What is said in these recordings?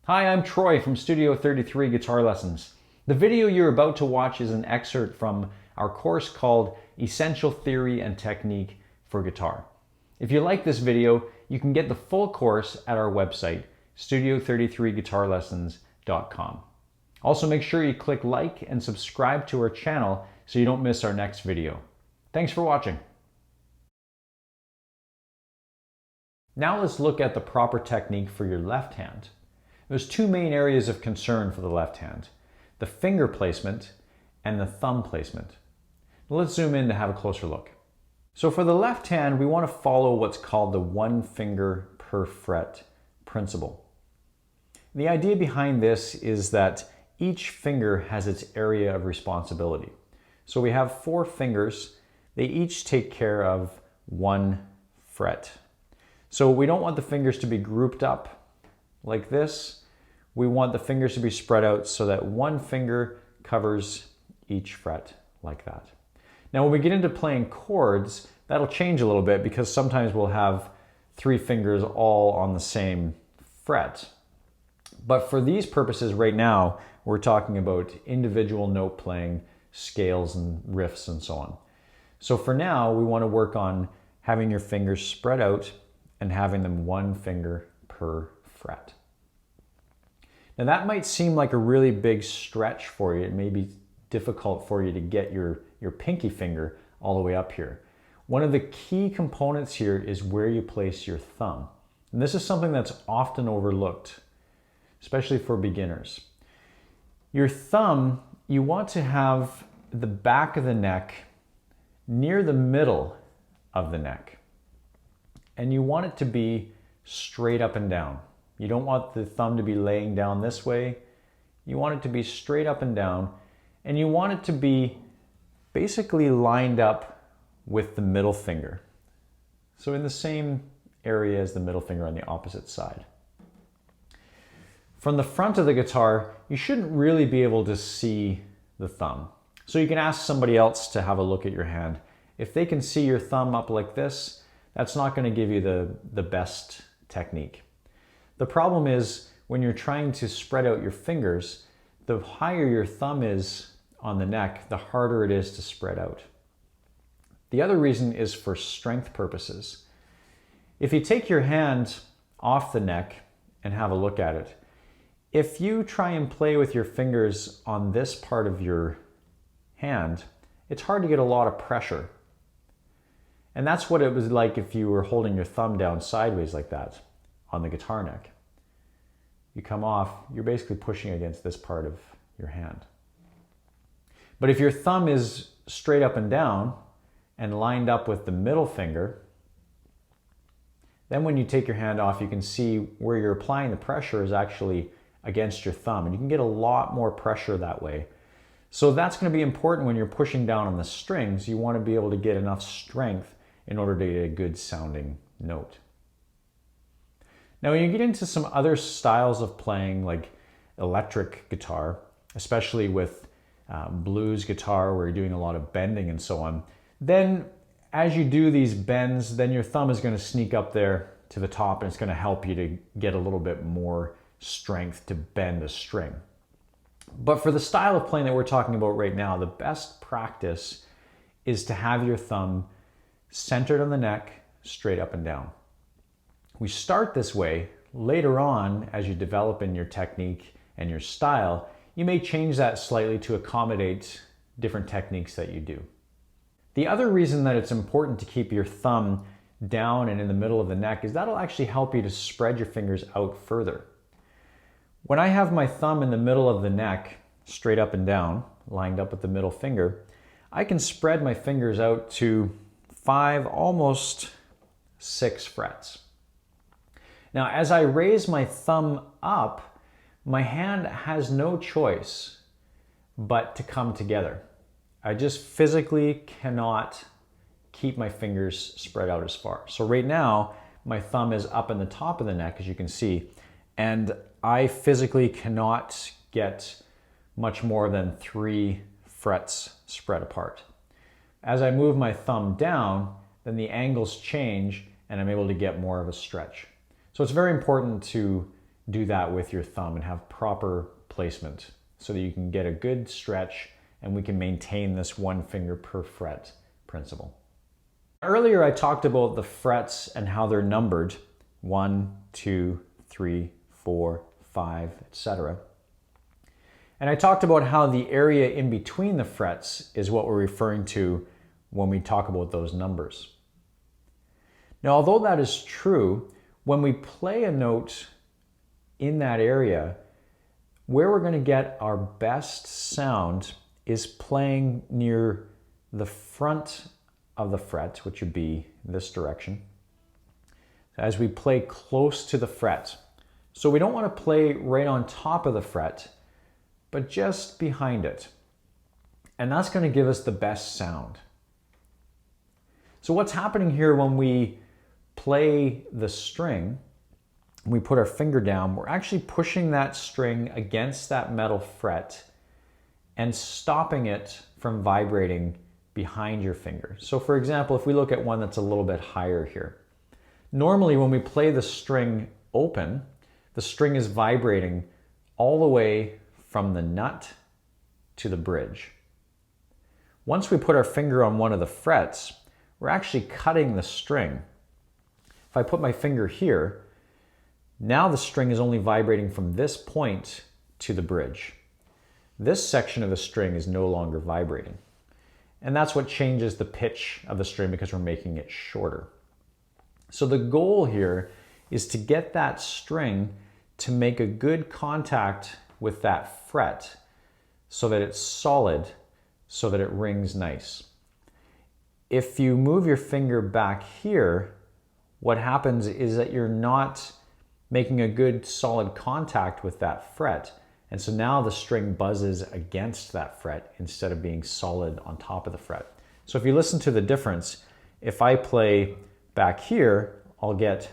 Hi, I'm Troy from Studio 33 Guitar Lessons. The video you're about to watch is an excerpt from our course called Essential Theory and Technique for Guitar. If you like this video, you can get the full course at our website, studio33guitarlessons.com. Also, make sure you click like and subscribe to our channel so you don't miss our next video. Thanks for watching. Now let's look at the proper technique for your left hand. There's two main areas of concern for the left hand: the finger placement and the thumb placement. Let's zoom in to have a closer look. So for the left hand, we want to follow what's called the one finger per fret principle. The idea behind this is that each finger has its area of responsibility. So we have 4 fingers. They each take care of one fret. So we don't want the fingers to be grouped up like this. We want the fingers to be spread out so that one finger covers each fret like that. Now when we get into playing chords, that'll change a little bit because sometimes we'll have 3 fingers all on the same fret. But for these purposes right now, we're talking about individual note playing, scales and riffs and so on. So for now, we want to work on having your fingers spread out and having them one finger per fret. Now that might seem like a really big stretch for you. It may be difficult for you to get your pinky finger all the way up here. One of the key components here is where you place your thumb. And this is something that's often overlooked, especially for beginners. Your thumb, you want to have the back of the neck near the middle of the neck. And you want it to be straight up and down. You don't want the thumb to be laying down this way. You want it to be straight up and down, and you want it to be basically lined up with the middle finger. So in the same area as the middle finger on the opposite side. From the front of the guitar, you shouldn't really be able to see the thumb. So you can ask somebody else to have a look at your hand. If they can see your thumb up like this, that's not going to give you the best technique. The problem is when you're trying to spread out your fingers, the higher your thumb is on the neck, the harder it is to spread out. The other reason is for strength purposes. If you take your hand off the neck and have a look at it, if you try and play with your fingers on this part of your hand, it's hard to get a lot of pressure. And that's what it was like if you were holding your thumb down sideways like that on the guitar neck. You come off, you're basically pushing against this part of your hand. But if your thumb is straight up and down and lined up with the middle finger, then when you take your hand off, you can see where you're applying the pressure is actually against your thumb, and you can get a lot more pressure that way. So that's going to be important when you're pushing down on the strings. You want to be able to get enough strength in order to get a good sounding note. Now when you get into some other styles of playing like electric guitar, especially with blues guitar where you're doing a lot of bending and so on, then as you do these bends, then your thumb is going to sneak up there to the top and it's going to help you to get a little bit more strength to bend a string. But for the style of playing that we're talking about right now, the best practice is to have your thumb centered on the neck, straight up and down. We start this way. Later on, as you develop in your technique and your style, you may change that slightly to accommodate different techniques that you do. The other reason that it's important to keep your thumb down and in the middle of the neck is that'll actually help you to spread your fingers out further. When I have my thumb in the middle of the neck, straight up and down, lined up with the middle finger, I can spread my fingers out to 5, almost 6 frets. Now, as I raise my thumb up, my hand has no choice but to come together. I just physically cannot keep my fingers spread out as far. So right now, my thumb is up in the top of the neck, as you can see, and I physically cannot get much more than 3 frets spread apart. As I move my thumb down, then the angles change and I'm able to get more of a stretch. So it's very important to do that with your thumb and have proper placement so that you can get a good stretch and we can maintain this 1 finger per fret principle. Earlier I talked about the frets and how they're numbered, 1, 2, 3, 4, 5, etc. And I talked about how the area in between the frets is what we're referring to when we talk about those numbers. Now, although that is true, when we play a note in that area, where we're going to get our best sound is playing near the front of the fret, which would be this direction, as we play close to the fret. So we don't want to play right on top of the fret, but just behind it. And that's going to give us the best sound. So what's happening here when we play the string, we put our finger down, we're actually pushing that string against that metal fret and stopping it from vibrating behind your finger. So for example, if we look at one that's a little bit higher here, normally when we play the string open, the string is vibrating all the way from the nut to the bridge. Once we put our finger on one of the frets, we're actually cutting the string. If I put my finger here, now the string is only vibrating from this point to the bridge. This section of the string is no longer vibrating. And that's what changes the pitch of the string because we're making it shorter. So the goal here is to get that string to make a good contact with that fret so that it's solid, so that it rings nice. If you move your finger back here, what happens is that you're not making a good solid contact with that fret. And so now the string buzzes against that fret instead of being solid on top of the fret. So if you listen to the difference, if I play back here, I'll get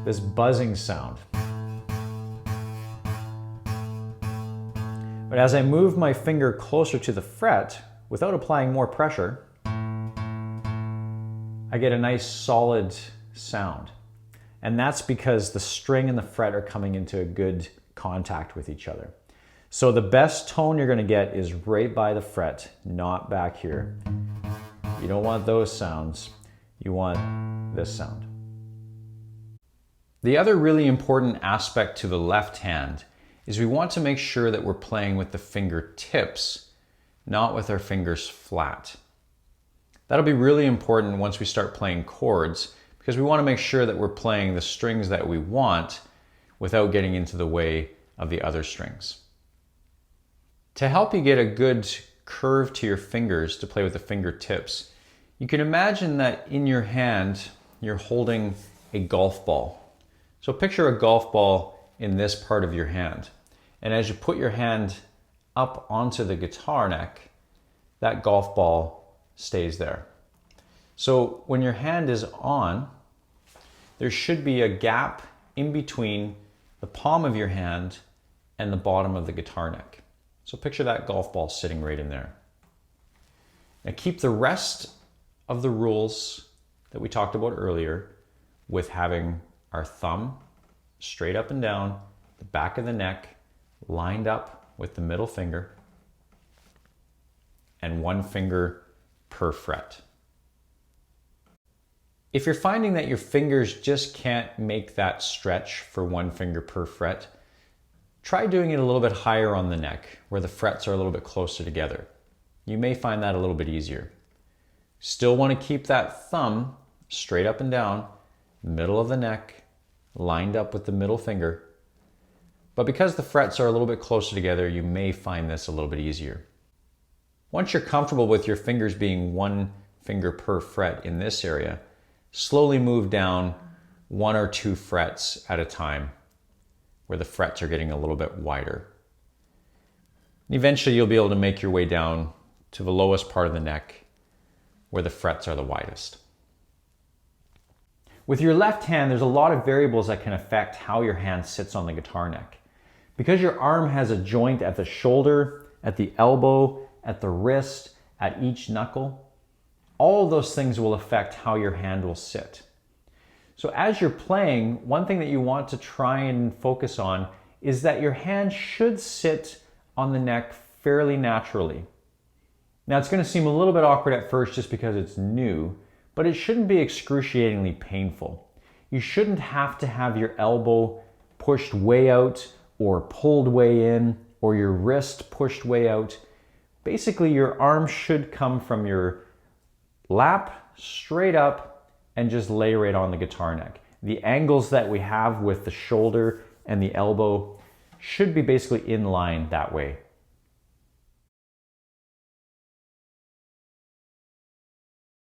this buzzing sound. But as I move my finger closer to the fret, without applying more pressure, I get a nice solid sound. And that's because the string and the fret are coming into a good contact with each other. So the best tone you're going to get is right by the fret, not back here. You don't want those sounds. You want this sound. The other really important aspect to the left hand is we want to make sure that we're playing with the fingertips, not with our fingers flat. That'll be really important once we start playing chords because we want to make sure that we're playing the strings that we want without getting into the way of the other strings. To help you get a good curve to your fingers to play with the fingertips, you can imagine that in your hand you're holding a golf ball. So picture a golf ball in this part of your hand. And as you put your hand up onto the guitar neck, that golf ball stays there. So when your hand is on, there should be a gap in between the palm of your hand and the bottom of the guitar neck. So picture that golf ball sitting right in there. Now keep the rest of the rules that we talked about earlier with having our thumb straight up and down, the back of the neck lined up with the middle finger, and 1 finger per fret. If you're finding that your fingers just can't make that stretch for 1 finger per fret, try doing it a little bit higher on the neck where the frets are a little bit closer together. You may find that a little bit easier. Still want to keep that thumb straight up and down, middle of the neck, lined up with the middle finger. But because the frets are a little bit closer together, you may find this a little bit easier. Once you're comfortable with your fingers being 1 finger per fret in this area, slowly move down 1 or 2 frets at a time where the frets are getting a little bit wider. And eventually you'll be able to make your way down to the lowest part of the neck where the frets are the widest. With your left hand, there's a lot of variables that can affect how your hand sits on the guitar neck. Because your arm has a joint at the shoulder, at the elbow, at the wrist, at each knuckle, all of those things will affect how your hand will sit. So as you're playing, one thing that you want to try and focus on is that your hand should sit on the neck fairly naturally. Now it's going to seem a little bit awkward at first just because it's new, but it shouldn't be excruciatingly painful. You shouldn't have to have your elbow pushed way out or pulled way in, or your wrist pushed way out. Basically, your arm should come from your lap straight up and just lay right on the guitar neck. The angles that we have with the shoulder and the elbow should be basically in line that way.